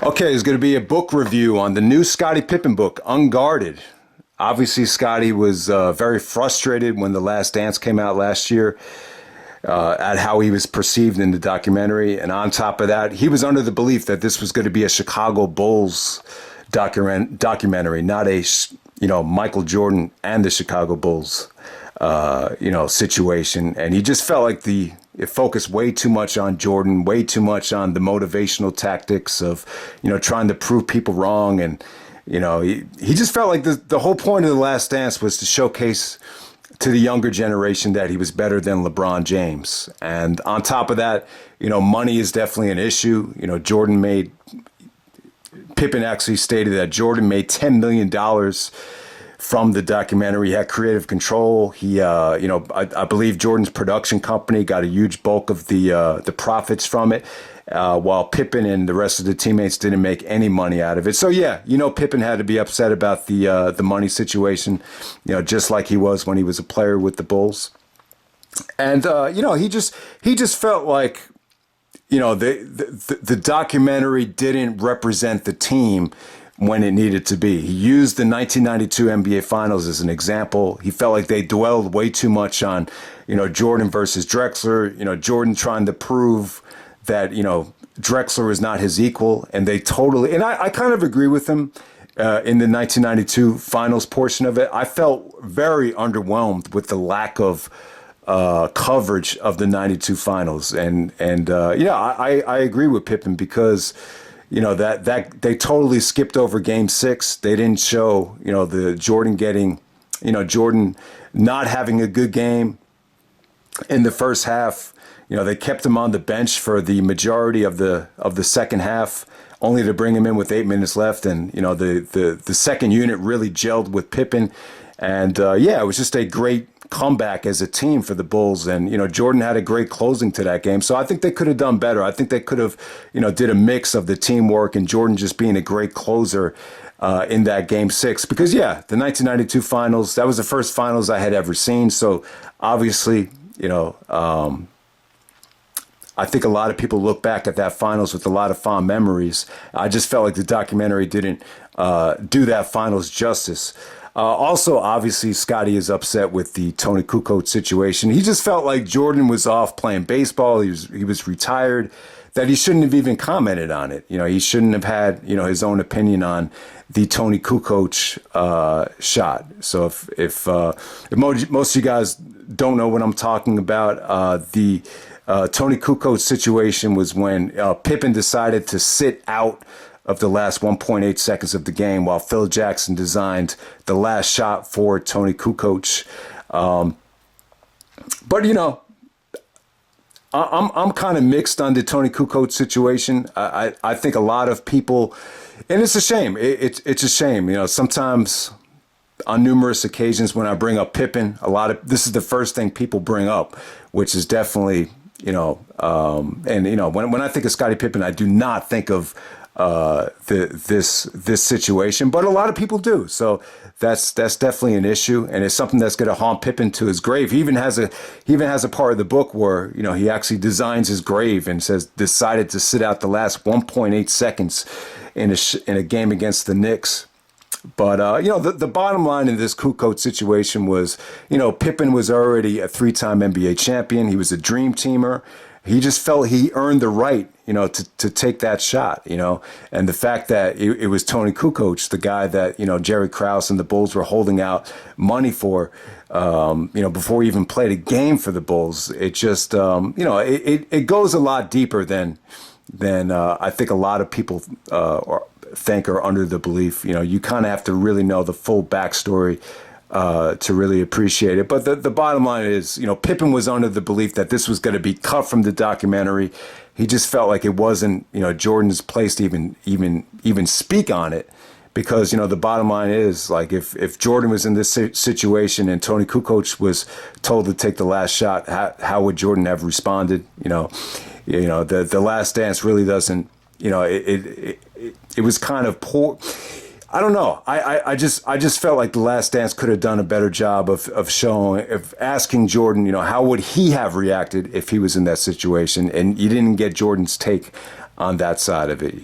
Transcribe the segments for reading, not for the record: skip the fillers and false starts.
Okay, there's going to be a book review on the new Scottie Pippen book, Unguarded. Obviously, Scottie was very frustrated when The Last Dance came out last year at how he was perceived in the documentary. And on top of that, he was under the belief that this was going to be a Chicago Bulls documentary, not a, Michael Jordan and the Chicago Bulls, situation. And he just felt like it focused way too much on Jordan, way too much on the motivational tactics of, trying to prove people wrong. And, he just felt like the whole point of The Last Dance was to showcase to the younger generation that he was better than LeBron James. And on top of that, money is definitely an issue. Pippen actually stated that Jordan made $10 million from the documentary. He had creative control. I believe Jordan's production company got a huge bulk of the profits from it, while Pippen and the rest of the teammates didn't make any money out of it. So yeah, Pippen had to be upset about the money situation, just like he was when he was a player with the Bulls. And he just felt like the documentary didn't represent the team when it needed to be. He used the 1992 NBA Finals as an example. He felt like they dwelled way too much on, Jordan versus Drexler, Jordan trying to prove that, Drexler is not his equal. And they totally, and I kind of agree with him in the 1992 Finals portion of it. I felt very underwhelmed with the lack of coverage of the 92 Finals. I agree with Pippen because, that they totally skipped over Game 6. They didn't show, the Jordan getting, Jordan not having a good game in the first half. They kept him on the bench for the majority of the second half, only to bring him in with 8 minutes left. And, the second unit really gelled with Pippen. And, it was just a great comeback as a team for the Bulls. And, Jordan had a great closing to that game. So I think they could have done better. I think they could have, did a mix of the teamwork and Jordan just being a great closer in that Game 6. Because, the 1992 Finals, that was the first Finals I had ever seen. So obviously, I think a lot of people look back at that Finals with a lot of fond memories. I just felt like the documentary didn't do that Finals justice. Also, obviously, Scottie is upset with the Tony Kukoc situation. He just felt like Jordan was off playing baseball. He was retired, that he shouldn't have even commented on it. He shouldn't have had, his own opinion on the Tony Kukoc shot. So if most of you guys don't know what I'm talking about, the Tony Kukoc situation was when Pippen decided to sit out of the last 1.8 seconds of the game while Phil Jackson designed the last shot for Tony Kukoc. But I'm kind of mixed on the Tony Kukoc situation. I think a lot of people, and it's a shame. It's a shame. Sometimes on numerous occasions when I bring up Pippen, this is the first thing people bring up, which is definitely, when I think of Scottie Pippen, I do not think of this situation, but a lot of people do. So that's definitely an issue, and it's something that's going to haunt Pippen to his grave. He even has a part of the book where he actually designs his grave and says decided to sit out the last 1.8 seconds in a game against the Knicks. But the bottom line in this Kukoc situation was, Pippen was already a 3-time NBA champion. He was a dream teamer. He just felt he earned the right, to take that shot, and the fact that it was Tony Kukoc, the guy that, Jerry Krause and the Bulls were holding out money for, before he even played a game for the Bulls. It just, it goes a lot deeper than I think a lot of people think or under the belief. You kind of have to really know the full backstory to really appreciate it. But the bottom line is, Pippen was under the belief that this was going to be cut from the documentary. He just felt like it wasn't, Jordan's place to even speak on it, because, the bottom line is, like, if Jordan was in this situation and Tony Kukoc was told to take the last shot, how would Jordan have responded? The Last Dance really doesn't, it was kind of poor. I don't know. I just felt like The Last Dance could have done a better job of asking Jordan, how would he have reacted if he was in that situation? And you didn't get Jordan's take on that side of it.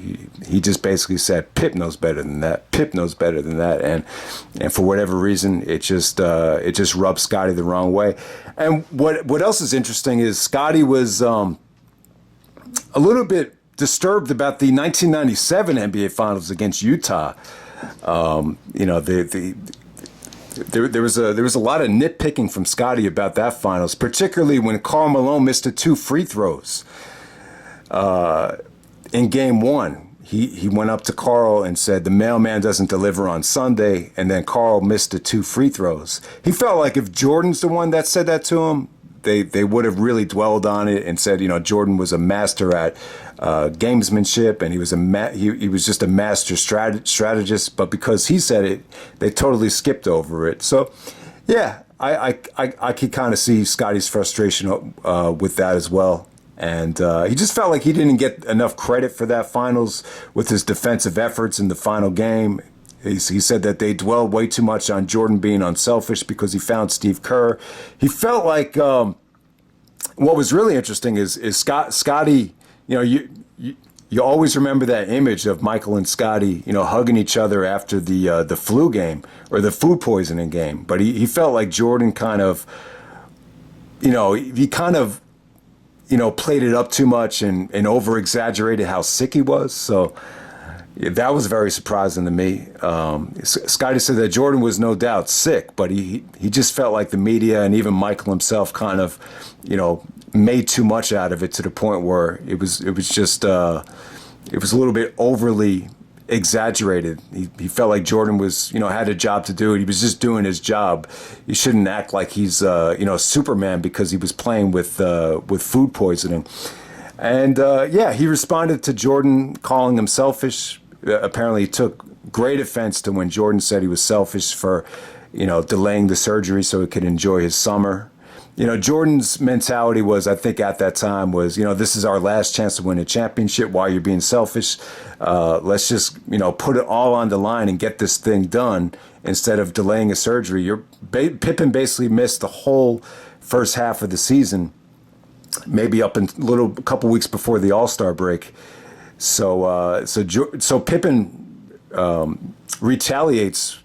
He just basically said, Pip knows better than that. Pip knows better than that. And for whatever reason, it just rubbed Scottie the wrong way. And what else is interesting is Scottie was a little bit disturbed about the 1997 NBA Finals against Utah. You know, there was a lot of nitpicking from Scottie about that finals, particularly when Karl Malone missed the 2 free throws in Game 1. He went up to Karl and said the mailman doesn't deliver on Sunday, and then Karl missed the 2 free throws. He felt like if Jordan's the one that said that to him, they would have really dwelled on it and said, you know, Jordan was a master at gamesmanship, and he was just a master strategist. But because he said it, they totally skipped over it. So, yeah, I could kind of see Scottie's frustration with that as well. And he just felt like he didn't get enough credit for that finals with his defensive efforts in the final game. He said that they dwelled way too much on Jordan being unselfish because he found Steve Kerr. He felt like what was really interesting is Scottie, you know, you always remember that image of Michael and Scottie, you know, hugging each other after the flu game or the food poisoning game. But he felt like Jordan kind of, you know, he kind of, you know, played it up too much and over-exaggerated how sick he was. So yeah, that was very surprising to me. Scottie said that Jordan was no doubt sick, but he just felt like the media and even Michael himself kind of, you know, made too much out of it to the point where it was just a little bit overly exaggerated. He felt like Jordan was, you know, had a job to do. He was just doing his job. You shouldn't act like he's, you know, Superman because he was playing with food poisoning. And yeah, he responded to Jordan calling him selfish. Apparently, he took great offense to when Jordan said he was selfish for, you know, delaying the surgery so he could enjoy his summer. You know, Jordan's mentality was, I think at that time was, you know, this is our last chance to win a championship. Why you're being selfish? Let's just, you know, put it all on the line and get this thing done instead of delaying a surgery. Pippen basically missed the whole first half of the season, maybe up in a couple weeks before the All-Star break. So Pippen retaliates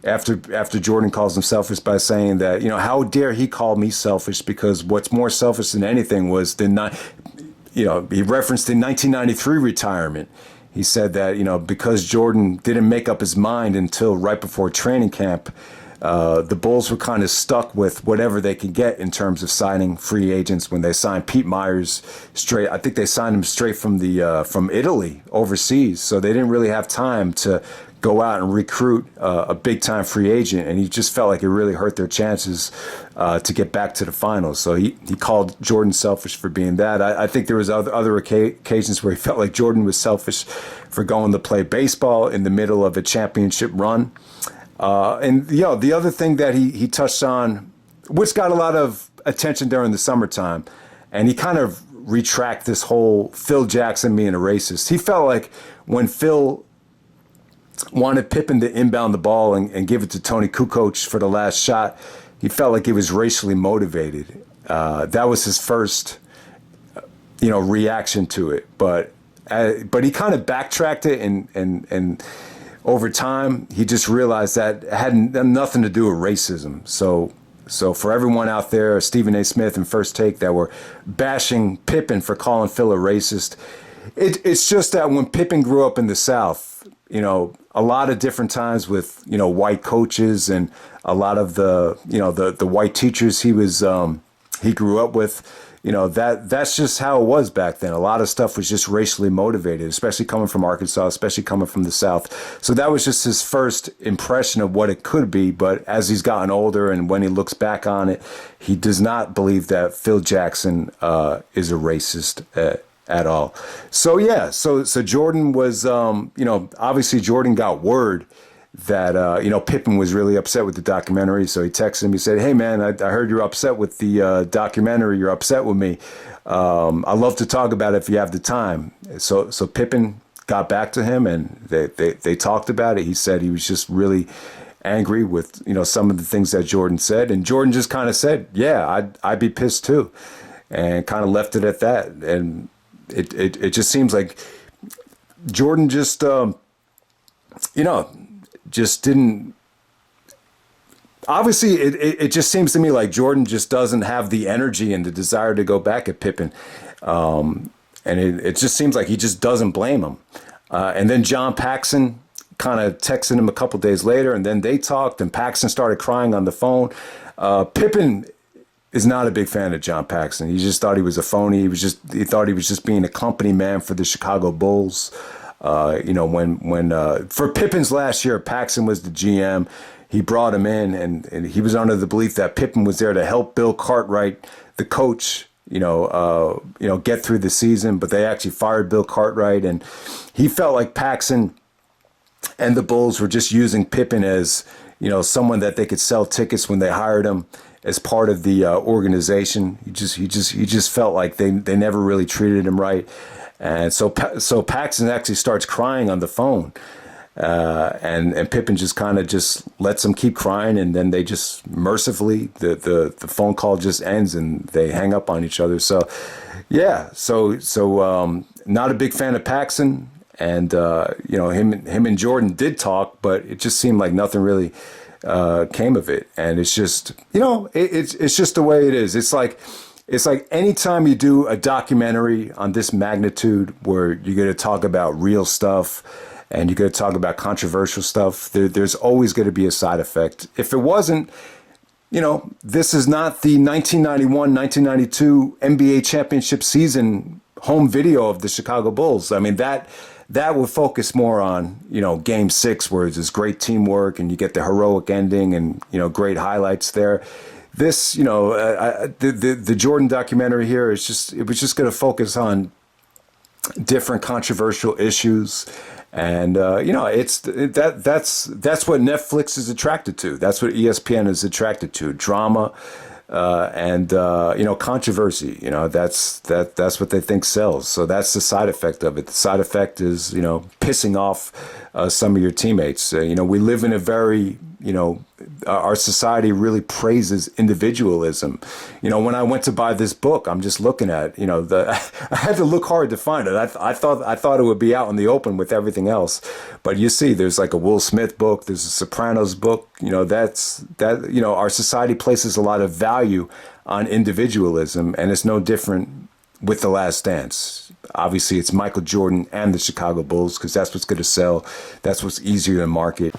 after Jordan calls him selfish by saying that, you know, how dare he call me selfish, because what's more selfish than anything was he referenced the 1993 retirement. He said that, you know, because Jordan didn't make up his mind until right before training camp, the Bulls were kind of stuck with whatever they could get in terms of signing free agents. When they signed Pete Myers straight, I think they signed him straight from Italy overseas, so they didn't really have time to go out and recruit a big-time free agent, and he just felt like it really hurt their chances to get back to the finals. So he called Jordan selfish for being that. I think there was other occasions where he felt like Jordan was selfish for going to play baseball in the middle of a championship run. And you know, the other thing that he touched on, which got a lot of attention during the summertime, and he kind of retracted this whole Phil Jackson being a racist. He felt like when Phil wanted Pippen to inbound the ball and give it to Tony Kukoc for the last shot, he felt like it was racially motivated. That was his first, you know, reaction to it. But he kind of backtracked it, and over time he just realized that it had nothing to do with racism. So for everyone out there, Stephen A. Smith and First Take, that were bashing Pippen for calling Phil a racist, it's just that when Pippen grew up in the South, you know, a lot of different times with, you know, white coaches and a lot of the, you know, the white teachers he grew up with, you know, that's just how it was back then. A lot of stuff was just racially motivated, especially coming from Arkansas, especially coming from the South. So that was just his first impression of what it could be. But as he's gotten older and when he looks back on it, he does not believe that Phil Jackson is a racist at all. So yeah, so Jordan was, you know, obviously Jordan got word that, you know, Pippen was really upset with the documentary. So he texted him, he said, hey man, I heard you're upset with the documentary. You're upset with me. I'd love to talk about it if you have the time. So Pippen got back to him and they talked about it. He said he was just really angry with, you know, some of the things that Jordan said. And Jordan just kind of said, yeah, I'd be pissed too. And kind of left it at that. And it just seems like Jordan just, just didn't. Obviously, it just seems to me like Jordan just doesn't have the energy and the desire to go back at Pippen. And it just seems like he just doesn't blame him. And then John Paxson kind of texted him a couple days later, and then they talked, and Paxson started crying on the phone. Pippen is not a big fan of John Paxson. He just thought he was a phony. He thought he was just being a company man for the Chicago Bulls. When for Pippen's last year, Paxson was the GM. He brought him in, and he was under the belief that Pippen was there to help Bill Cartwright, the coach, get through the season. But they actually fired Bill Cartwright, and he felt like Paxson and the Bulls were just using Pippen as, someone that they could sell tickets when they hired him as part of the organization. He just felt like they never really treated him right. And so Paxson actually starts crying on the phone. And Pippen just kind of just lets him keep crying, and then they just mercifully the phone call just ends and they hang up on each other. So yeah, so not a big fan of Paxson, and him and Jordan did talk, but it just seemed like nothing really came of it. And it's just it's just the way it is. It's like anytime you do a documentary on this magnitude where you're going to talk about real stuff and you're going to talk about controversial stuff, there's always going to be a side effect. If it wasn't, this is not the 1991-1992 NBA championship season home video of the Chicago Bulls. I mean, that would focus more on, Game 6, where there's great teamwork and you get the heroic ending and, great highlights there. This, the Jordan documentary here it was just going to focus on different controversial issues. And, that's what Netflix is attracted to. That's what ESPN is attracted to. Drama, and controversy. That's what they think sells. So that's the side effect of it. The side effect is, pissing off some of your teammates. We live in a very, our society really praises individualism. When I went to buy this book, I'm just looking at, I had to look hard to find it. I thought it would be out in the open with everything else. But you see, there's like a Will Smith book, there's a Sopranos book, our society places a lot of value on individualism, and it's no different with The Last Dance. Obviously, it's Michael Jordan and the Chicago Bulls because that's what's going to sell. That's what's easier to market.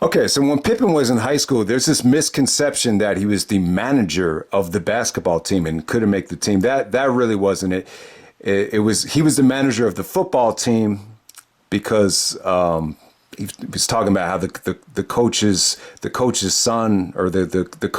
Okay, so when Pippen was in high school, there's this misconception that he was the manager of the basketball team and couldn't make the team. That really wasn't it. He was the manager of the football team because he was talking about how the coach's son, or the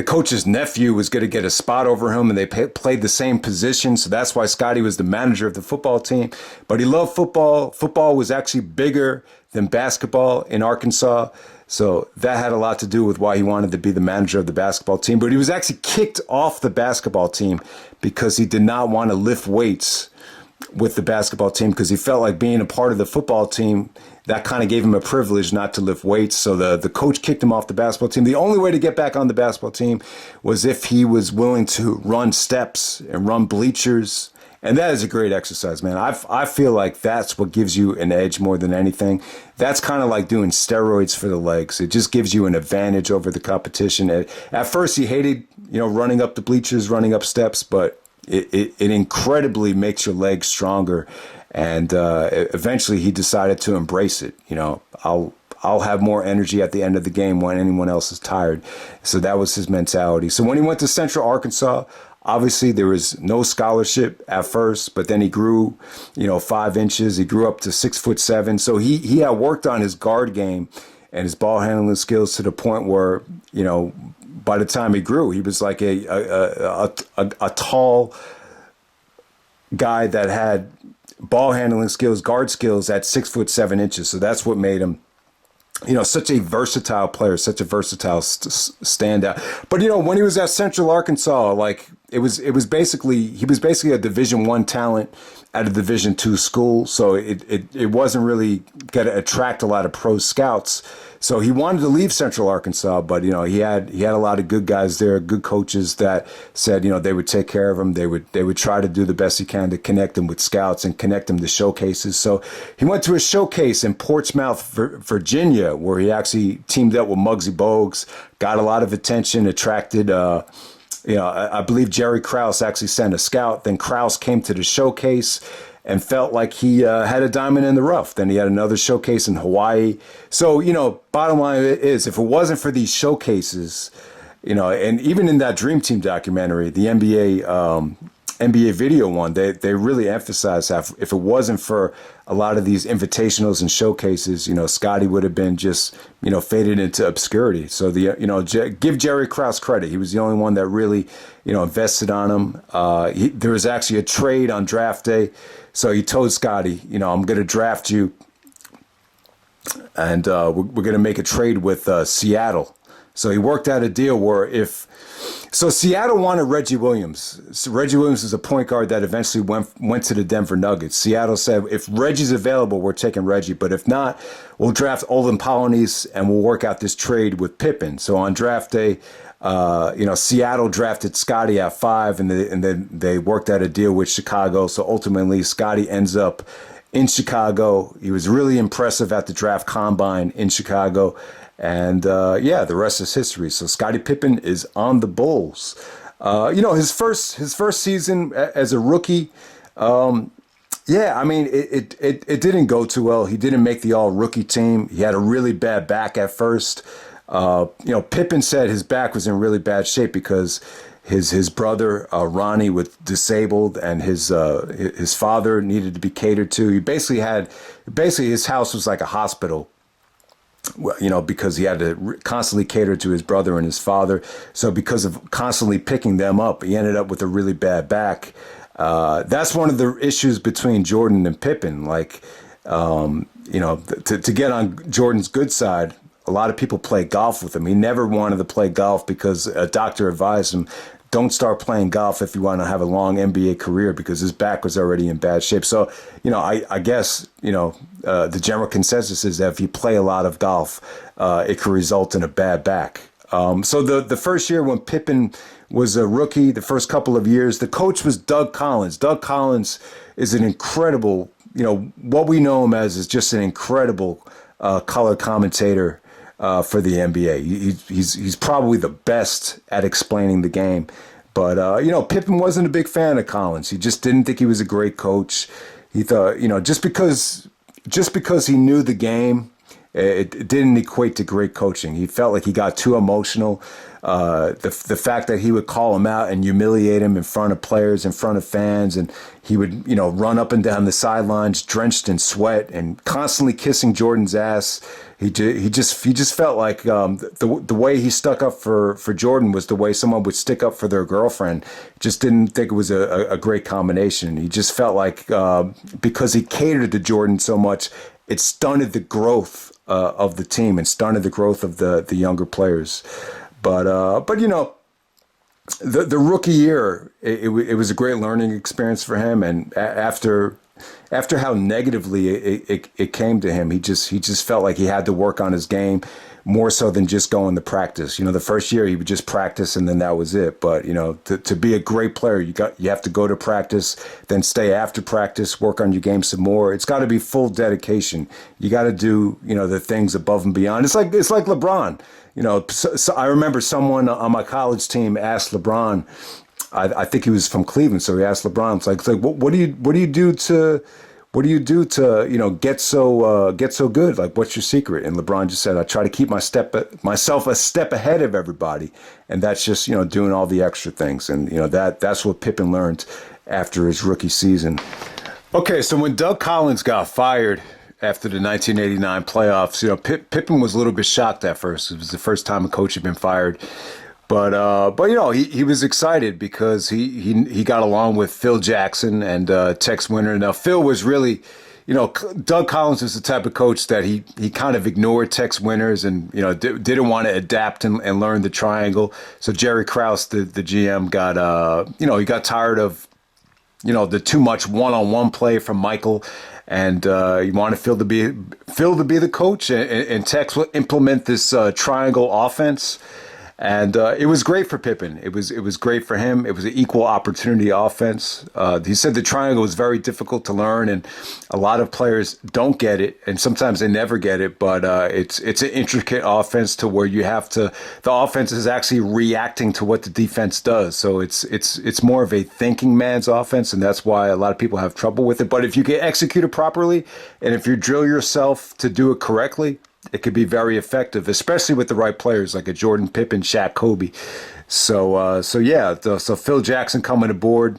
coach's nephew was going to get a spot over him, and they played the same position. So that's why Scottie was the manager of the football team. But he loved football. Football was actually bigger than basketball in Arkansas. So that had a lot to do with why he wanted to be the manager of the basketball team. But he was actually kicked off the basketball team because he did not want to lift weights with the basketball team, because he felt like being a part of the football team, that kind of gave him a privilege not to lift weights. So the coach kicked him off the basketball team. The only way to get back on the basketball team was if he was willing to run steps and run bleachers. And that is a great exercise, man. I feel like that's what gives you an edge more than anything. That's kind of like doing steroids for the legs. It just gives you an advantage over the competition. At first, he hated, running up the bleachers, running up steps, but it incredibly makes your legs stronger. And eventually he decided to embrace it. I'll have more energy at the end of the game when anyone else is tired. So that was his mentality. So when he went to Central Arkansas, obviously there was no scholarship at first, but then he grew, 5 inches. He grew up to 6'7". So he had worked on his guard game and his ball handling skills to the point where, by the time he grew, he was like a tall guy that had ball handling skills, guard skills at 6'7". So that's what made him, such a versatile player, such a versatile standout. But, when he was at Central Arkansas, like it was basically he was basically a Division I talent at a Division II school, so it wasn't really going to attract a lot of pro scouts. So he wanted to leave Central Arkansas, but he had a lot of good guys there, good coaches that said they would take care of him. They would try to do the best he can to connect him with scouts and connect him to showcases. So he went to a showcase in Portsmouth, Virginia, where he actually teamed up with Muggsy Bogues, got a lot of attention, attracted. I believe Jerry Krause actually sent a scout. Then Krause came to the showcase and felt like he had a diamond in the rough. Then he had another showcase in Hawaii. So, bottom line is, if it wasn't for these showcases, and even in that Dream Team documentary, the NBA video one, they really emphasized how if it wasn't for a lot of these invitationals and showcases, Scottie would have been just, faded into obscurity. So give Jerry Krause credit. He was the only one that really, invested on him. There was actually a trade on draft day. So he told Scottie, I'm going to draft you and we're going to make a trade with Seattle. So he worked out a deal where so Seattle wanted Reggie Williams. So Reggie Williams is a point guard that eventually went to the Denver Nuggets. Seattle said, if Reggie's available, we're taking Reggie. But if not, we'll draft Olin Polynice and we'll work out this trade with Pippen. So on draft day, Seattle drafted Scottie at 5, and then they worked out a deal with Chicago. So ultimately, Scottie ends up in Chicago. He was really impressive at the draft combine in Chicago. And the rest is history. So Scottie Pippen is on the Bulls. His first season as a rookie. It didn't go too well. He didn't make the all-rookie team. He had a really bad back at first. Pippen said his back was in really bad shape because his brother Ronnie was disabled, and his father needed to be catered to. He basically his house was like a hospital. Because he had to constantly cater to his brother and his father. So because of constantly picking them up, he ended up with a really bad back. That's one of the issues between Jordan and Pippen. To get on Jordan's good side, a lot of people play golf with him. He never wanted to play golf because a doctor advised him, don't start playing golf if you want to have a long NBA career, because his back was already in bad shape. So, I guess, the general consensus is that if you play a lot of golf, it could result in a bad back. So the first year when Pippen was a rookie, the first couple of years, the coach was Doug Collins. Doug Collins is an incredible, what we know him as is just an incredible color commentator for the NBA. He's probably the best at explaining the game. But, Pippen wasn't a big fan of Collins. He just didn't think he was a great coach. He thought, just because he knew the game, it didn't equate to great coaching. He felt like he got too emotional. The fact that he would call him out and humiliate him in front of players, in front of fans, and he would, run up and down the sidelines drenched in sweat and constantly kissing Jordan's ass. He just felt like the way he stuck up for Jordan was the way someone would stick up for their girlfriend. Just didn't think it was a great combination. He just felt like because he catered to Jordan so much, it stunted the growth of the team and stunted the growth of the younger players. But the rookie year, it was a great learning experience for him. And after how negatively it came to him, he just felt like he had to work on his game more so than just going to practice. The first year he would just practice and then that was it. But to be a great player, you have to go to practice, then stay after practice, work on your game some more. It's got to be full dedication. You got to do the things above and beyond. It's like LeBron. So I remember someone on my college team asked LeBron. I think he was from Cleveland, so he asked LeBron, it's like what do you do to get so good? Like, what's your secret? And LeBron just said, I try to keep myself a step ahead of everybody, and that's just doing all the extra things. And that's what Pippen learned after his rookie season. Okay, so when Doug Collins got fired after the 1989 playoffs, Pippen was a little bit shocked at first. It was the first time a coach had been fired. But he was excited because he got along with Phil Jackson and Tex Winter. Now Phil was really, Doug Collins is the type of coach that he kind of ignored Tech's winners and, didn't want to adapt and learn the triangle. So Jerry Krause, the GM, he got tired of, the too much one-on-one play from Michael. And you want Phil to be the coach, and Tex will implement this triangle offense. And it was great for Pippen. It was great for him. It was an equal opportunity offense. He said the triangle was very difficult to learn, and a lot of players don't get it, and sometimes they never get it. But it's an intricate offense to where the offense is actually reacting to what the defense does. So it's more of a thinking man's offense, and that's why a lot of people have trouble with it. But if you can execute it properly, and if you drill yourself to do it correctly, it could be very effective, especially with the right players like a Jordan, Pippen, Shaq, Kobe. So Phil Jackson coming aboard.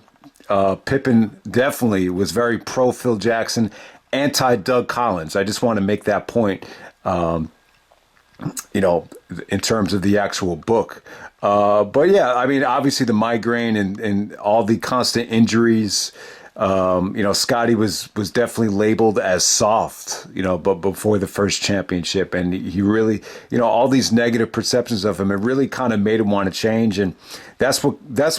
Pippen definitely was very pro Phil Jackson, anti Doug Collins. I just want to make that point, in terms of the actual book. But yeah, I mean, obviously the migraine and all the constant injuries. Scottie was definitely labeled as soft, but before the first championship, and he really, all these negative perceptions of him, it really kind of made him want to change, and that's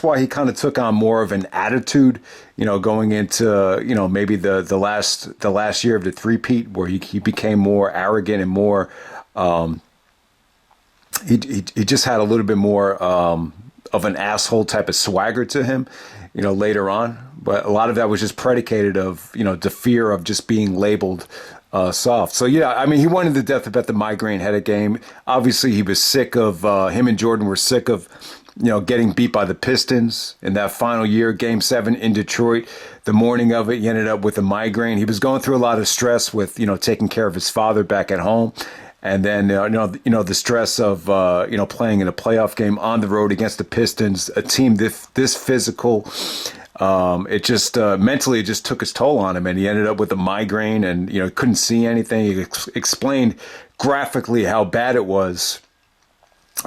why he kind of took on more of an attitude, going into, maybe the last year of the three-peat, where he became more arrogant and more, he just had a little bit more of an asshole type of swagger to him, later on. But a lot of that was just predicated of, the fear of just being labeled soft. So, yeah, I mean, he wanted to death about the migraine headache game. Obviously, he was sick of, him and Jordan were sick of, getting beat by the Pistons in that final year, Game 7 in Detroit. The morning of it, he ended up with a migraine. He was going through a lot of stress with, taking care of his father back at home. And then, the stress of, playing in a playoff game on the road against the Pistons, a team this physical. It just mentally it just took its toll on him, and he ended up with a migraine, and couldn't see anything. He explained graphically how bad it was.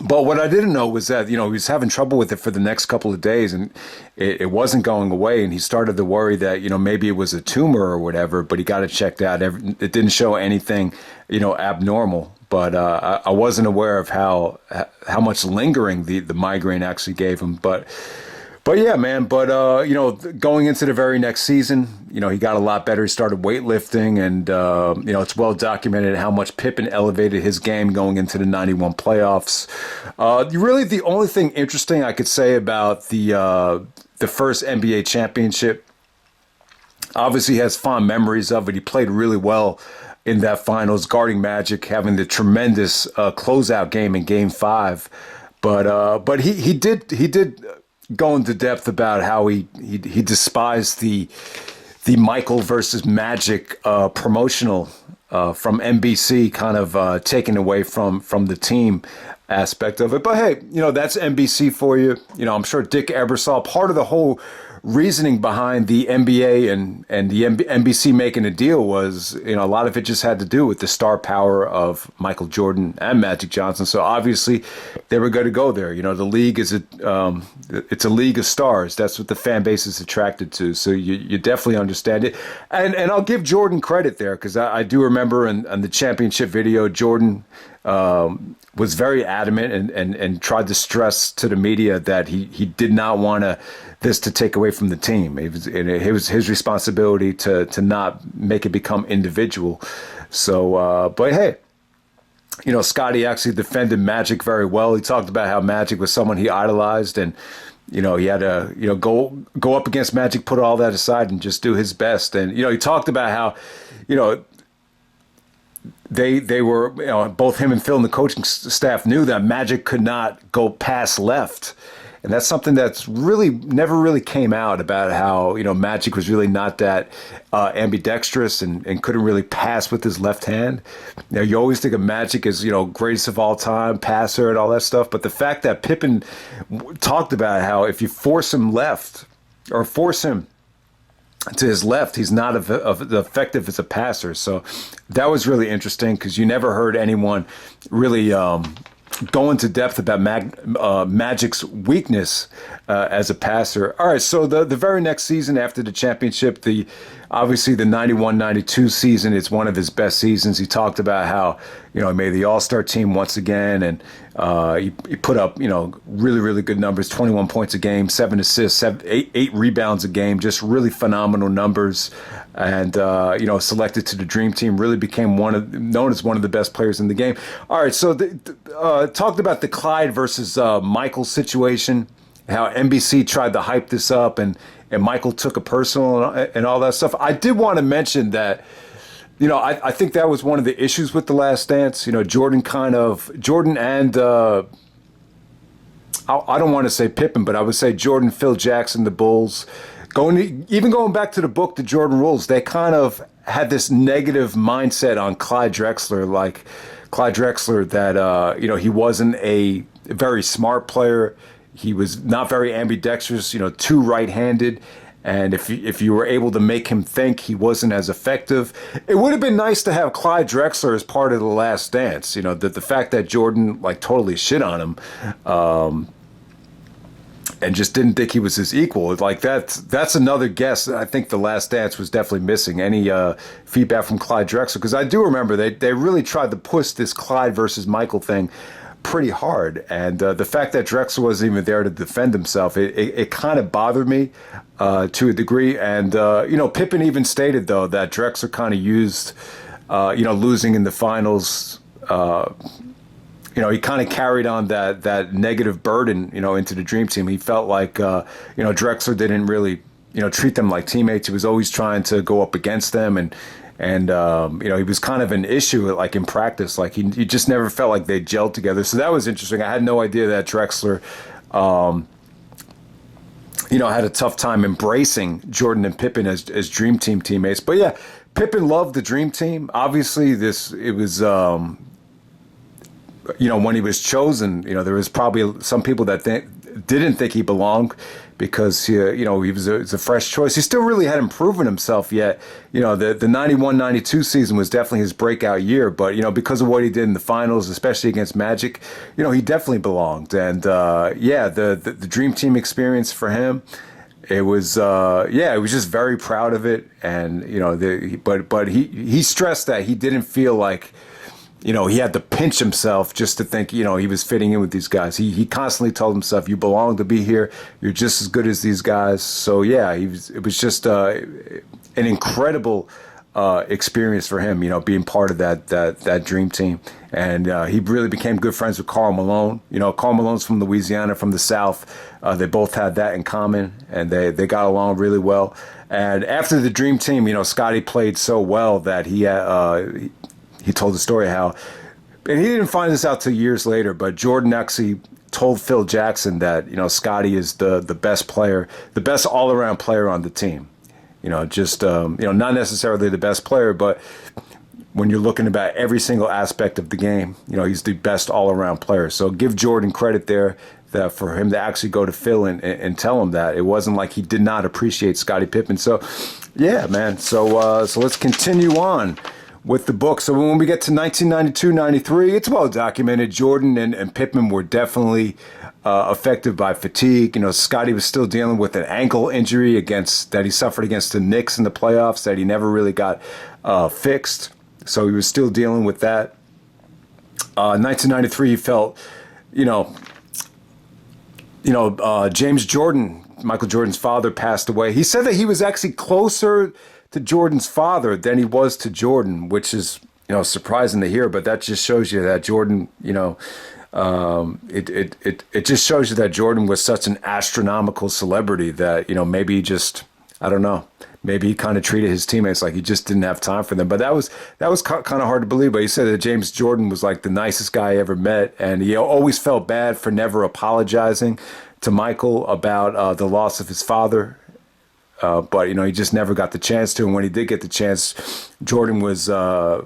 But what I didn't know was that he was having trouble with it for the next couple of days, and it wasn't going away. And he started to worry that maybe it was a tumor or whatever. But he got it checked out. It didn't show anything abnormal. But I wasn't aware of how much lingering the migraine actually gave him. But yeah, man. But going into the very next season, he got a lot better. He started weightlifting, and it's well documented how much Pippen elevated his game going into the '91 playoffs. Really, the only thing interesting I could say about the first NBA championship, obviously, he has fond memories of it. He played really well in that finals, guarding Magic, having the tremendous closeout game in Game 5. But he did go into depth about how he despised the Michael versus Magic promotional from NBC, kind of taken away from the team aspect of it. But hey, that's NBC for you. I'm sure Dick Ebersol, part of the whole reasoning behind the NBA and the NBC making a deal was, a lot of it just had to do with the star power of Michael Jordan and Magic Johnson. So obviously they were going to go there. The league is it's a league of stars. That's what the fan base is attracted to. So you definitely understand it. And I'll give Jordan credit there, because I do remember in the championship video, Jordan was very adamant and tried to stress to the media that he did not want this to take away from the team. It was his responsibility to not make it become individual. So, but hey, Scottie actually defended Magic very well. He talked about how Magic was someone he idolized, and he had to go up against Magic, put all that aside, and just do his best. And he talked about how they were, both him and Phil and the coaching staff knew that Magic could not go past left. And that's something that's really never really came out about how, Magic was really not that ambidextrous and couldn't really pass with his left hand. You always think of Magic as, greatest of all time, passer and all that stuff. But the fact that Pippen talked about how if you force him left or force him to his left, he's not effective as a passer. So that was really interesting, because you never heard anyone really go into depth about Magic's weakness as a passer. All right, so the very next season after the championship, the Obviously, the 91-92 season is one of his best seasons. He talked about how, he made the All-Star team once again, and he put up, really, really good numbers, 21 points a game, 7 assists, eight rebounds a game, just really phenomenal numbers. And, selected to the Dream Team, really became known as one of the best players in the game. All right, so talked about the Clyde versus Michael situation, how NBC tried to hype this up, and Michael took a personal and all that stuff. I did want to mention that, I think that was one of the issues with The Last Dance. Jordan and I don't want to say Pippen, but I would say Jordan, Phil Jackson, the Bulls, going back to the book, The Jordan Rules, they kind of had this negative mindset on Clyde Drexler, that, he wasn't a very smart player. He was not very ambidextrous, too right-handed. And if you were able to make him think, he wasn't as effective. It would have been nice to have Clyde Drexler as part of The Last Dance. The fact that Jordan totally shit on him, and just didn't think he was his equal. That's another guess. I think The Last Dance was definitely missing any feedback from Clyde Drexler, because I do remember they really tried to push this Clyde versus Michael thing pretty hard, and the fact that Drexler wasn't even there to defend himself, it kind of bothered me to a degree. And Pippen even stated, though, that Drexler kind of used losing in the finals. He kind of carried on that negative burden, into the Dream Team. He felt like, Drexler didn't really, treat them like teammates. He was always trying to go up against them, and he was kind of an issue, in practice. He just never felt like they gelled together. So that was interesting. I had no idea that Drexler, had a tough time embracing Jordan and Pippen as Dream Team teammates. But yeah, Pippen loved the Dream Team. Obviously, it was. When he was chosen, there was probably some people that didn't think he belonged, because he was a fresh choice. He still really hadn't proven himself yet. The 91-92 season was definitely his breakout year, but because of what he did in the finals, especially against Magic, he definitely belonged. And the Dream Team experience for him, it was he was just very proud of it. And but he stressed that he didn't feel like, he had to pinch himself just to think, he was fitting in with these guys. He constantly told himself, you belong to be here. You're just as good as these guys. So, yeah, it was just an incredible experience for him, being part of that Dream Team. And he really became good friends with Karl Malone. Karl Malone's from Louisiana, from the South. They both had that in common, and they got along really well. And after the Dream Team, Scottie played so well that he told the story how, and he didn't find this out till years later, but Jordan actually told Phil Jackson that, Scottie is the best player, the best all-around player on the team. Not necessarily the best player, but when you're looking about every single aspect of the game, he's the best all-around player. So give Jordan credit there, that for him to actually go to Phil and tell him that. It wasn't like he did not appreciate Scottie Pippen. So, yeah, man. So let's continue on with the book. So when we get to 1992-93, it's well documented. Jordan and Pippen were definitely affected by fatigue. Scottie was still dealing with an ankle injury that he suffered against the Knicks in the playoffs that he never really got fixed. So he was still dealing with that. 1993, he felt, James Jordan, Michael Jordan's father, passed away. He said that he was actually closer to Jordan's father than he was to Jordan, which is, surprising to hear, but that just shows you that Jordan, it just shows you that Jordan was such an astronomical celebrity that, maybe just, I don't know, maybe he kind of treated his teammates like he just didn't have time for them. But that was kind of hard to believe. But he said that James Jordan was like the nicest guy I ever met, and he always felt bad for never apologizing to Michael about the loss of his father. But, he just never got the chance to. And when he did get the chance, Jordan was going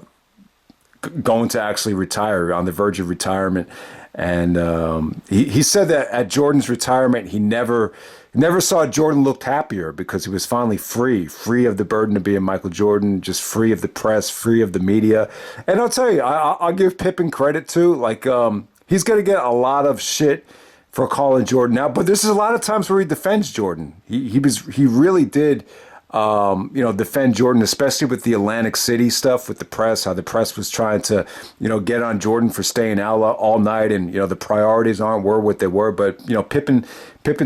to actually retire, on the verge of retirement. And he said that at Jordan's retirement, he never saw Jordan look happier, because he was finally free of the burden of being Michael Jordan, just free of the press, free of the media. And I'll tell you, I'll give Pippen credit too. He's going to get a lot of shit for calling Jordan out, but this is a lot of times where he defends Jordan. He really did defend Jordan, especially with the Atlantic City stuff with the press, how the press was trying to, get on Jordan for staying out all night, and the priorities were what they were. But Pippen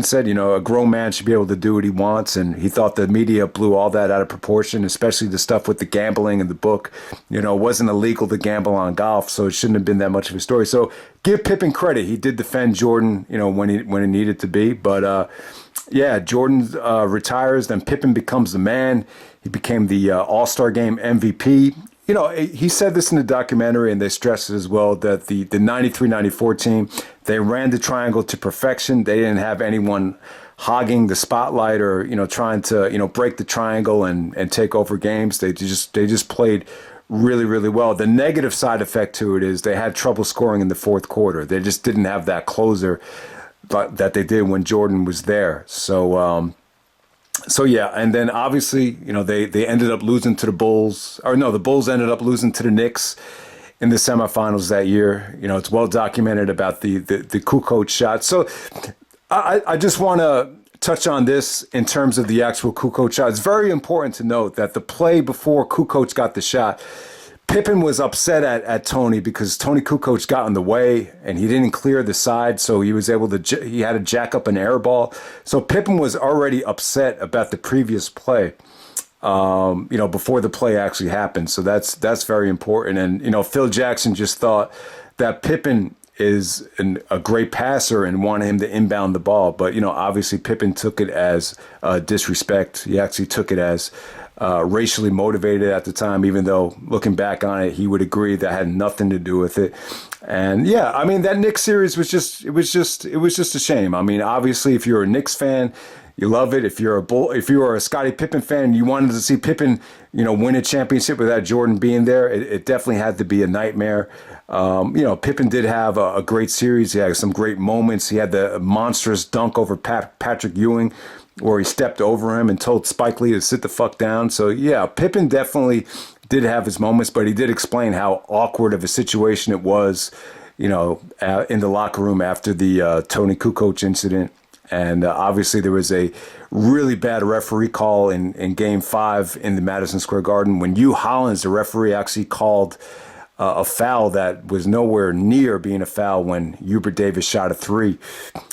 said, a grown man should be able to do what he wants, and he thought the media blew all that out of proportion, especially the stuff with the gambling in the book. It wasn't illegal to gamble on golf, so it shouldn't have been that much of a story. So give Pippen credit; he did defend Jordan, when it needed to be, but. Yeah, Jordan retires, then Pippen becomes the man. He became the All-Star Game MVP. He said this in the documentary, and they stressed it as well, that the 93-94 team, they ran the triangle to perfection. They didn't have anyone hogging the spotlight or, trying to, break the triangle and take over games. They just played really, really well. The negative side effect to it is they had trouble scoring in the fourth quarter. They just didn't have that closer that they did when Jordan was there. So yeah, and then obviously, they ended up losing to the Bulls, or no, the Bulls ended up losing to the Knicks in the semifinals that year. It's well documented about the Kukoc shot. So I just want to touch on this in terms of the actual Kukoc shot. It's very important to note that the play before Kukoc got the shot, Pippen was upset at Tony because Tony Kukoc got in the way and he didn't clear the side, so he was able to he had to jack up an air ball. So Pippen was already upset about the previous play, before the play actually happened. So that's very important. And Phil Jackson just thought that Pippen is a great passer and wanted him to inbound the ball, but obviously Pippen took it as disrespect. He actually took it as racially motivated at the time, even though looking back on it, he would agree that had nothing to do with it. And yeah, I mean, that Knicks series was just a shame. I mean, obviously, if you're a Knicks fan, you love it. If you are a Scottie Pippen fan, you wanted to see Pippen, win a championship without Jordan being there. It definitely had to be a nightmare. Pippen did have a great series. He had some great moments. He had the monstrous dunk over Patrick Ewing, where he stepped over him and told Spike Lee to sit the fuck down. So yeah, Pippen definitely did have his moments, but he did explain how awkward of a situation it was, in the locker room after the Tony Kukoc incident. And obviously there was a really bad referee call in Game 5 in the Madison Square Garden when Hugh Hollins, the referee, actually called a foul that was nowhere near being a foul when Hubert Davis shot a three.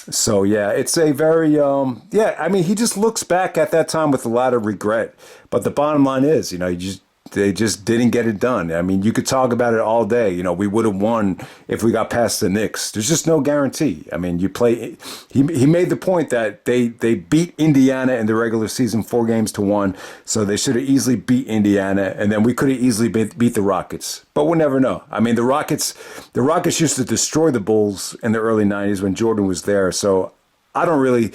So yeah, it's a very he just looks back at that time with a lot of regret. But the bottom line is, they just didn't get it done. I mean, you could talk about it all day. We would have won if we got past the Knicks. There's just no guarantee. I mean, he made the point that they beat Indiana in the regular season 4-1, so they should have easily beat Indiana, and then we could have easily beat the Rockets. But we'll never know. I mean, the Rockets used to destroy the Bulls in the early 90s when Jordan was there, so I don't really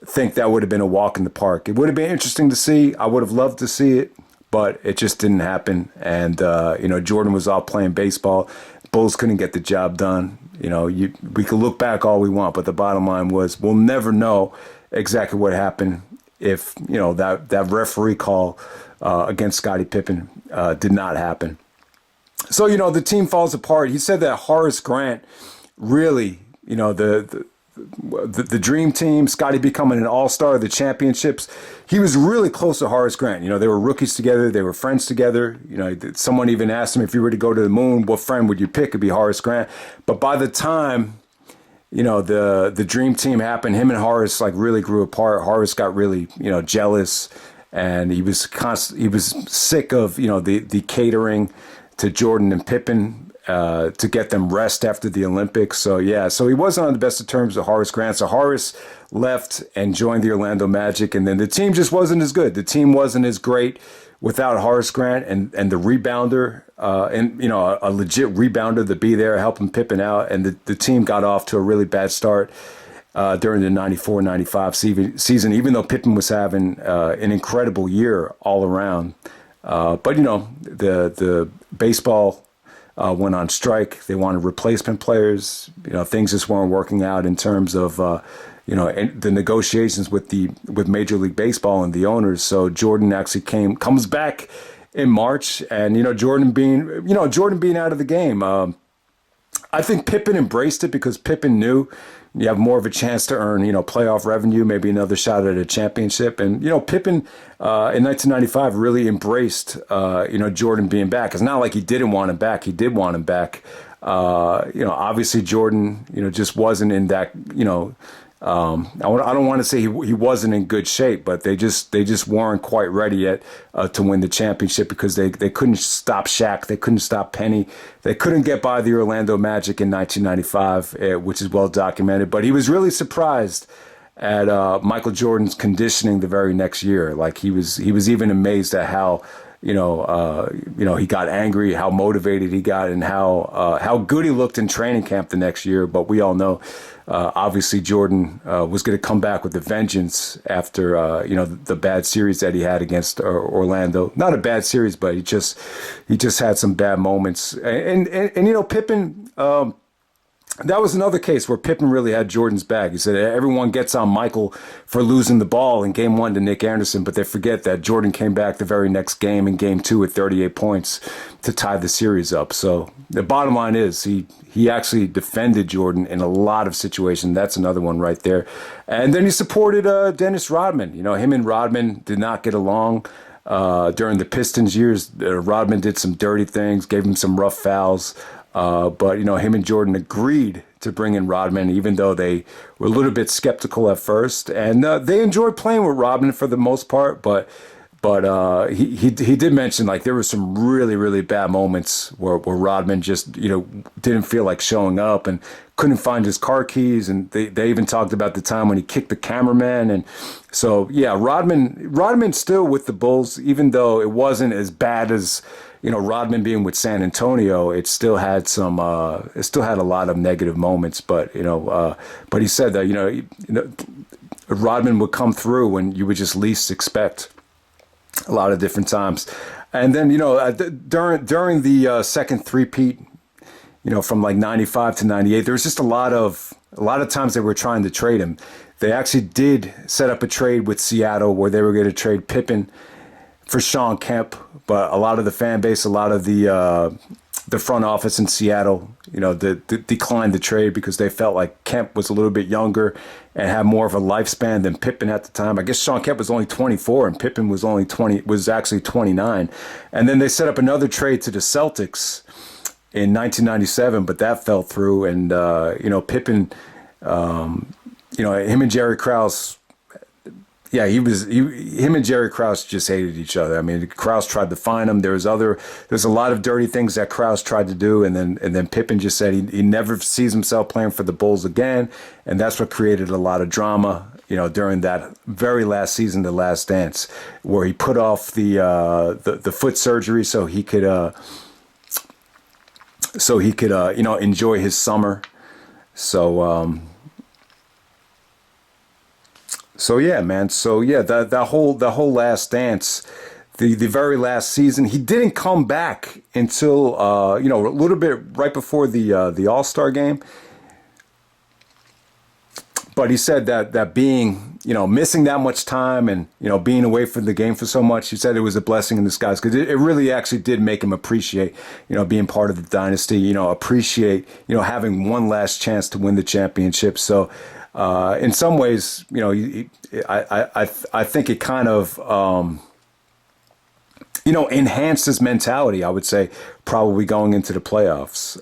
think that would have been a walk in the park. It would have been interesting to see. I would have loved to see it, but it just didn't happen. And, Jordan was off playing baseball. Bulls couldn't get the job done. We could look back all we want, but the bottom line was we'll never know exactly what happened if, that referee call against Scottie Pippen did not happen. So, the team falls apart. He said that Horace Grant really, the dream team, Scottie becoming an all-star, the championships, he was really close to Horace Grant. They were rookies together. They were friends together. Someone even asked him, if you were to go to the moon, what friend would you pick? It'd be Horace Grant. But by the time, the dream team happened, him and Horace really grew apart. Horace got really, jealous, and he was sick of, the catering to Jordan and Pippen, to get them rest after the Olympics. So he wasn't on the best of terms with Horace Grant. So Horace left and joined the Orlando Magic, and then the team just wasn't as good. The team wasn't as great without Horace Grant and the rebounder, a legit rebounder to be there helping Pippen out. And the team got off to a really bad start during the 94-95 season, even though Pippen was having an incredible year all around. But the baseball went on strike. They wanted replacement players. Things just weren't working out in terms of the negotiations with Major League Baseball and the owners. So Jordan actually comes back in March, and Jordan being out of the game. I think Pippen embraced it because Pippen knew, You have more of a chance to earn, playoff revenue, maybe another shot at a championship. And, Pippen in 1995 really embraced, Jordan being back. It's not like he didn't want him back. He did want him back. Obviously Jordan, just wasn't in that, I don't want to say he wasn't in good shape, but they just weren't quite ready yet to win the championship because they couldn't stop Shaq, they couldn't stop Penny, they couldn't get by the Orlando Magic in 1995, which is well documented. But he was really surprised at Michael Jordan's conditioning the very next year. Like he was even amazed at how he got angry, how motivated he got, and how good he looked in training camp the next year. But we all know, obviously, Jordan was going to come back with a vengeance after the bad series that he had against Orlando. Not a bad series, but he just had some bad moments. And Pippen. That was another case where Pippen really had Jordan's back. He said everyone gets on Michael for losing the ball in Game 1 to Nick Anderson, but they forget that Jordan came back the very next game in Game 2 with 38 points to tie the series up. So the bottom line is he actually defended Jordan in a lot of situations. That's another one right there. And then he supported Dennis Rodman. Him and Rodman did not get along. During the Pistons years, Rodman did some dirty things, gave him some rough fouls. But him and Jordan agreed to bring in Rodman, even though they were a little bit skeptical at first. And they enjoyed playing with Rodman for the most part. But he did mention, like, there were some really, really bad moments where Rodman just, didn't feel like showing up and couldn't find his car keys. And they even talked about the time when he kicked the cameraman. And so, yeah, Rodman still with the Bulls, even though it wasn't as bad as, Rodman being with San Antonio, it still had a lot of negative moments. But, but he said that, Rodman would come through when you would just least expect a lot of different times. And then, during the second three-peat, from like 95 to 98, there was just a lot of times they were trying to trade him. They actually did set up a trade with Seattle where they were going to trade Pippen for Shawn Kemp, but a lot of the fan base, a lot of the front office in Seattle, declined the trade because they felt like Kemp was a little bit younger and had more of a lifespan than Pippen at the time. I guess Shawn Kemp was only 24 and Pippen was actually 29. And then they set up another trade to the Celtics in 1997, but that fell through. And Pippen, him and Jerry Krause. Yeah, him and Jerry Krause just hated each other. I mean, Krause tried to find him. There's a lot of dirty things that Krause tried to do, and then Pippen just said he never sees himself playing for the Bulls again, and that's what created a lot of drama, during that very last season, The Last Dance, where he put off the foot surgery so he could enjoy his summer. So yeah, man. So yeah, the whole Last Dance, the very last season, he didn't come back until a little bit right before the All-Star game. But he said that being missing that much time and being away from the game for so much, he said it was a blessing in disguise because it really actually did make him appreciate being part of the dynasty. Appreciate having one last chance to win the championship. So. In some ways, I think it kind of, enhanced his mentality, I would say, probably going into the playoffs.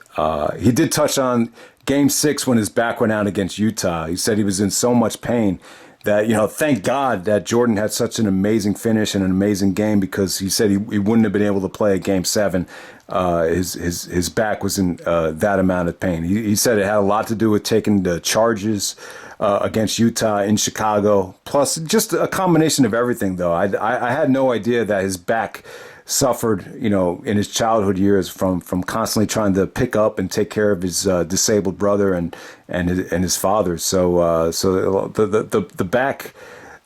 He did touch on Game 6 when his back went out against Utah. He said he was in so much pain that, thank God that Jordan had such an amazing finish and an amazing game because he said he wouldn't have been able to play a Game 7. His back was in that amount of pain. He said it had a lot to do with taking the charges against Utah in Chicago, plus just a combination of everything, though. I had no idea that his back suffered, in his childhood years from constantly trying to pick up and take care of his disabled brother and his father. So the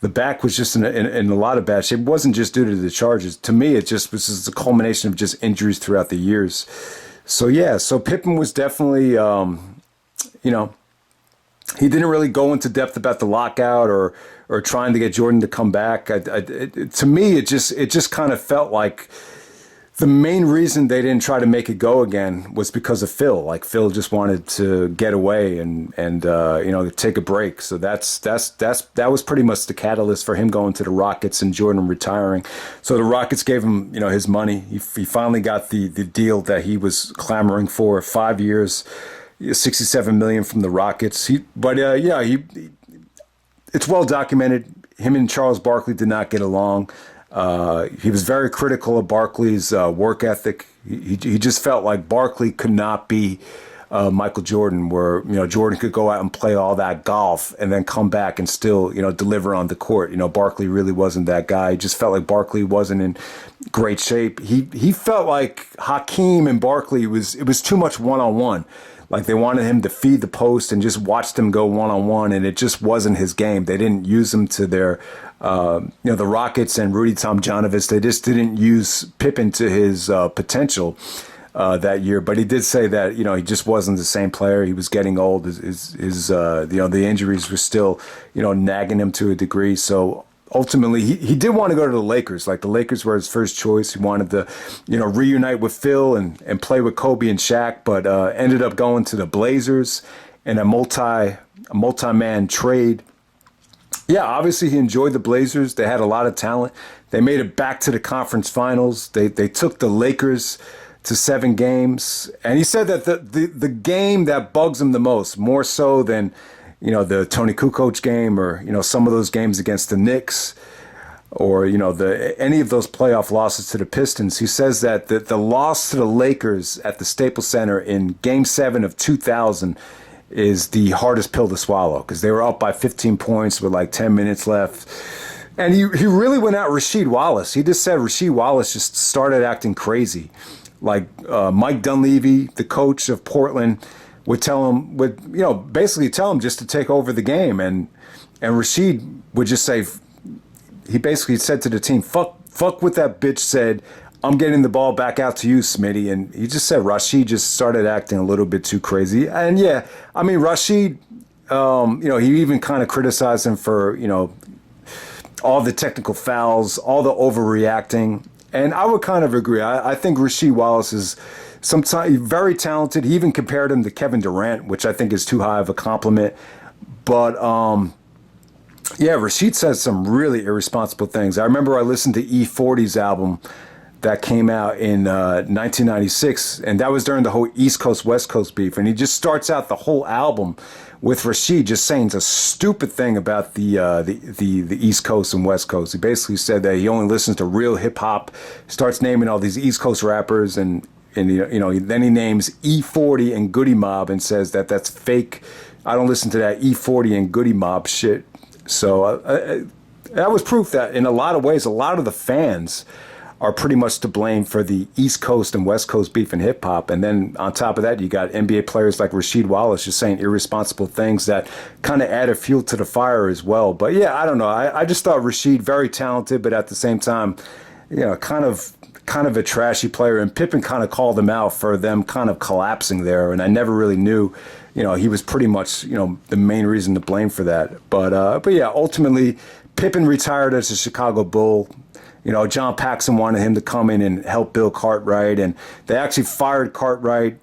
back was just in a lot of bad shape. It wasn't just due to the charges. To me, it just was just a culmination of just injuries throughout the years. So yeah, so Pippen was definitely, he didn't really go into depth about the lockout or trying to get Jordan to come back. To me, it just kind of felt like the main reason they didn't try to make it go again was because of Phil. Like Phil just wanted to get away and take a break. So that was pretty much the catalyst for him going to the Rockets and Jordan retiring. So the Rockets gave him his money. He finally got the deal that he was clamoring for. 5 years, $67 million from the Rockets. It's well documented. Him and Charles Barkley did not get along. He was very critical of Barkley's work ethic. He just felt like Barkley could not be Michael Jordan, where Jordan could go out and play all that golf and then come back and still deliver on the court. Barkley really wasn't that guy. He just felt like Barkley wasn't in great shape. He felt like Hakeem and Barkley it was too much one-on-one. Like they wanted him to feed the post and just watch them go one-on-one, and it just wasn't his game. They didn't use him to their, the Rockets and Rudy Tomjanovich. They just didn't use Pippen to his potential that year. But he did say that he just wasn't the same player. He was getting old. The injuries were still nagging him to a degree. So ultimately, he did want to go to the Lakers. Like the Lakers were his first choice. He wanted to, reunite with Phil and play with Kobe and Shaq, but ended up going to the Blazers in a multi-man trade. Yeah, obviously he enjoyed the Blazers. They had a lot of talent. They made it back to the conference finals. They took the Lakers to 7 games, and he said that the game that bugs him the most, more so than the Tony Kukoc game or, some of those games against the Knicks or, any of those playoff losses to the Pistons. He says that the loss to the Lakers at the Staples Center in Game 7 of 2000 is the hardest pill to swallow because they were up by 15 points with like 10 minutes left. And he really went at Rasheed Wallace. He just said Rasheed Wallace just started acting crazy. Like Mike Dunleavy, the coach of Portland, would basically tell him just to take over the game. And Rasheed would just say, he basically said to the team, fuck what that bitch said. I'm getting the ball back out to you, Smitty. And he just said Rasheed just started acting a little bit too crazy. And yeah, I mean, Rasheed, he even kind of criticized him for, all the technical fouls, all the overreacting. And I would kind of agree. I think Rasheed Wallace is sometimes very talented. He even compared him to Kevin Durant, which I think is too high of a compliment. But Rasheed says some really irresponsible things. I remember I listened to E40's album that came out in 1996, and that was during the whole East Coast West Coast beef. And he just starts out the whole album with Rasheed just saying a stupid thing about the East Coast and West Coast. He basically said that he only listens to real hip hop, starts naming all these East Coast rappers, and then he names E40 and Goody Mob and says that that's fake. I don't listen to that E40 and Goody Mob shit. So that was proof that in a lot of ways, a lot of the fans are pretty much to blame for the East Coast and West Coast beef in hip hop. And then on top of that, you got NBA players like Rasheed Wallace just saying irresponsible things that kind of added fuel to the fire as well. But yeah, I don't know. I just thought Rasheed very talented, but at the same time, kind of a trashy player. And Pippen kind of called him out for them kind of collapsing there. And I never really knew, he was pretty much, the main reason to blame for that. But yeah, ultimately, Pippen retired as a Chicago Bull. John Paxson wanted him to come in and help Bill Cartwright, and they actually fired Cartwright,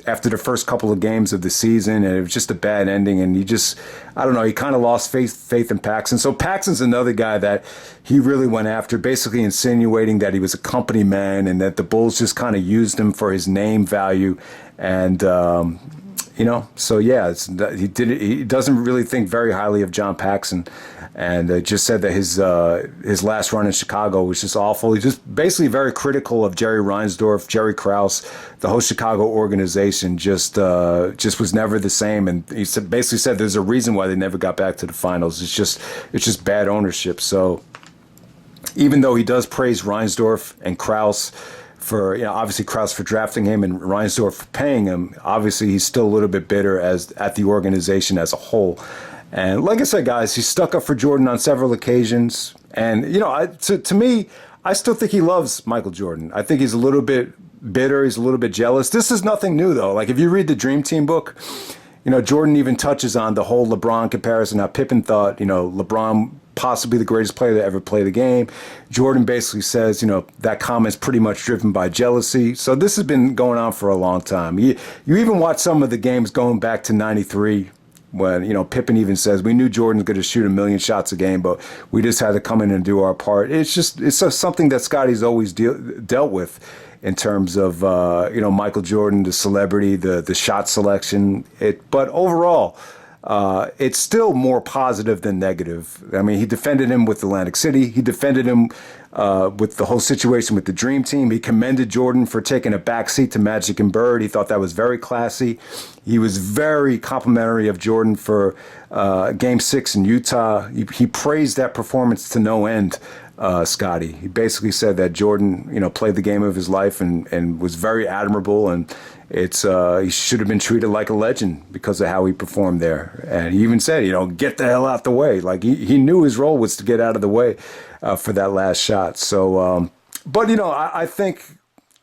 after the first couple of games of the season, and it was just a bad ending, and he kind of lost faith in Paxson. So Paxson's another guy that he really went after, basically insinuating that he was a company man and that the Bulls just kind of used him for his name value, and so yeah, he doesn't really think very highly of John Paxson. And just said that his last run in Chicago was just awful. He's just basically very critical of Jerry Reinsdorf, Jerry Krause, the whole Chicago organization. Just was never the same. And he basically said there's a reason why they never got back to the finals. It's just bad ownership. So even though he does praise Reinsdorf and Krause for, obviously Krause for drafting him and Reinsdorf for paying him, obviously he's still a little bit bitter at the organization as a whole. And like I said, guys, he stuck up for Jordan on several occasions. And, to me, I still think he loves Michael Jordan. I think he's a little bit bitter. He's a little bit jealous. This is nothing new, though. Like, if you read the Dream Team book, Jordan even touches on the whole LeBron comparison. How Pippen thought, LeBron possibly the greatest player to ever play the game. Jordan basically says, that comment's pretty much driven by jealousy. So this has been going on for a long time. You even watch some of the games going back to 93 when, Pippen even says, we knew Jordan's going to shoot 1 million shots a game, but we just had to come in and do our part. It's something that Scottie's always dealt with in terms of, Michael Jordan, the celebrity, the shot selection. But overall, it's still more positive than negative. I mean, he defended him with Atlantic City. He defended him with the whole situation with the Dream Team. He commended Jordan for taking a backseat to Magic and Bird. He thought that was very classy. He was very complimentary of Jordan for Game 6 in Utah. He praised that performance to no end, Scottie. He basically said that Jordan, played the game of his life and was very admirable, and he should have been treated like a legend because of how he performed there. And he even said, get the hell out the way. Like he knew his role was to get out of the way for that last shot. So, but I think,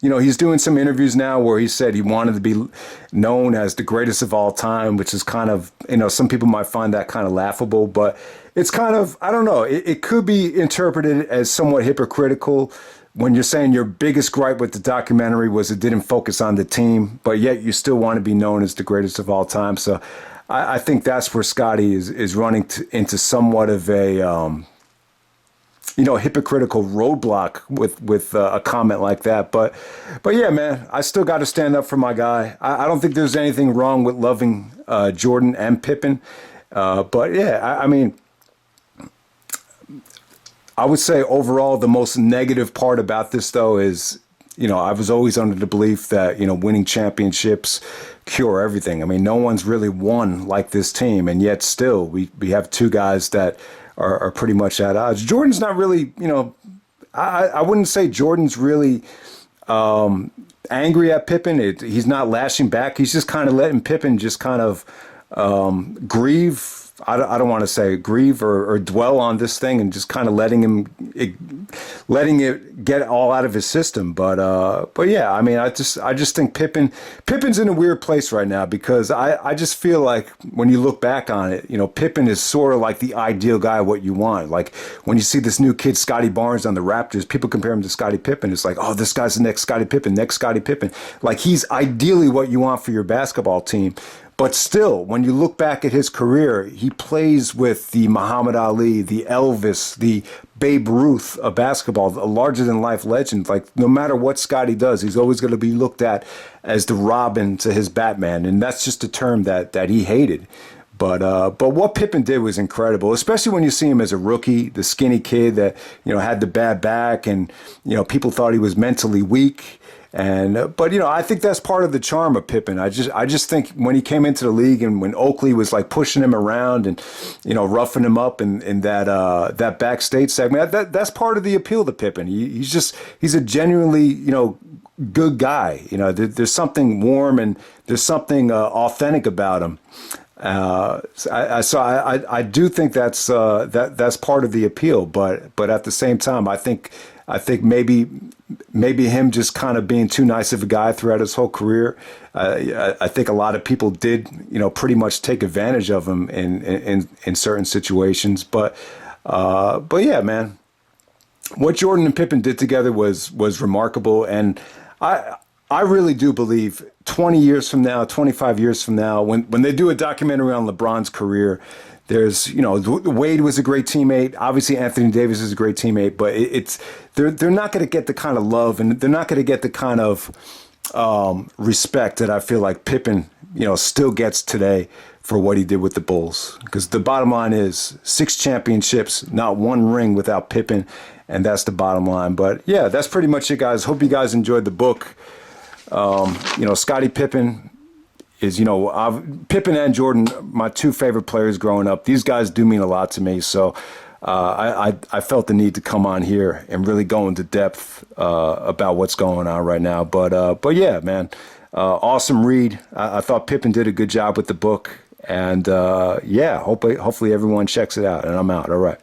he's doing some interviews now where he said he wanted to be known as the greatest of all time, which is kind of, some people might find that kind of laughable, but it's kind of, I don't know, it could be interpreted as somewhat hypocritical when you're saying your biggest gripe with the documentary was it didn't focus on the team, but yet you still want to be known as the greatest of all time. So I think that's where Scottie is running into somewhat of a, hypocritical roadblock with a comment like that. But yeah, man, I still got to stand up for my guy. I don't think there's anything wrong with loving Jordan and Pippen. But yeah, I mean, I would say overall the most negative part about this, though, is, I was always under the belief that, winning championships cure everything. I mean, no one's really won like this team, and yet still we have two guys that are pretty much at odds. Jordan's not really, I wouldn't say Jordan's really angry at Pippen. He's not lashing back. He's just kind of letting Pippen just kind of grieve. I don't want to say grieve or dwell on this thing and just kind of letting it get all out of his system. But yeah, I mean, I just think Pippen's in a weird place right now because I just feel like when you look back on it, Pippen is sort of like the ideal guy, what you want. Like when you see this new kid, Scottie Barnes on the Raptors, people compare him to Scottie Pippen. It's like, oh, this guy's the next Scottie Pippen, Like he's ideally what you want for your basketball team. But still, when you look back at his career, he plays with the Muhammad Ali, the Elvis, the Babe Ruth of basketball, a larger-than-life legend. Like, no matter what Scottie does, he's always going to be looked at as the Robin to his Batman. And that's just a term that he hated. But what Pippen did was incredible, especially when you see him as a rookie, the skinny kid that, had the bad back and, people thought he was mentally weak. But I think that's part of the charm of Pippen. I just think when he came into the league and when Oakley was like pushing him around and roughing him up in that backstage segment, that's part of the appeal to Pippen. He's a genuinely good guy. There's something warm and there's something authentic about him. So I do think that's part of the appeal. But at the same time, I think maybe him just kind of being too nice of a guy throughout his whole career. I think a lot of people did, pretty much take advantage of him in certain situations. But yeah, man, what Jordan and Pippen did together was remarkable. And I really do believe 20 years from now, 25 years from now, when they do a documentary on LeBron's career, there's, Wade was a great teammate. Obviously, Anthony Davis is a great teammate, but they're not going to get the kind of love and they're not going to get the kind of respect that I feel like Pippen, still gets today for what he did with the Bulls. Because the bottom line is 6 championships, not one ring without Pippen, and that's the bottom line. But yeah, that's pretty much it, guys. Hope you guys enjoyed the book. Scottie Pippen is, Pippen and Jordan, my 2 favorite players growing up. These guys do mean a lot to me. So I felt the need to come on here and really go into depth about what's going on right now. But yeah, man, awesome read. I thought Pippen did a good job with the book. And yeah, hopefully everyone checks it out. And I'm out. All right.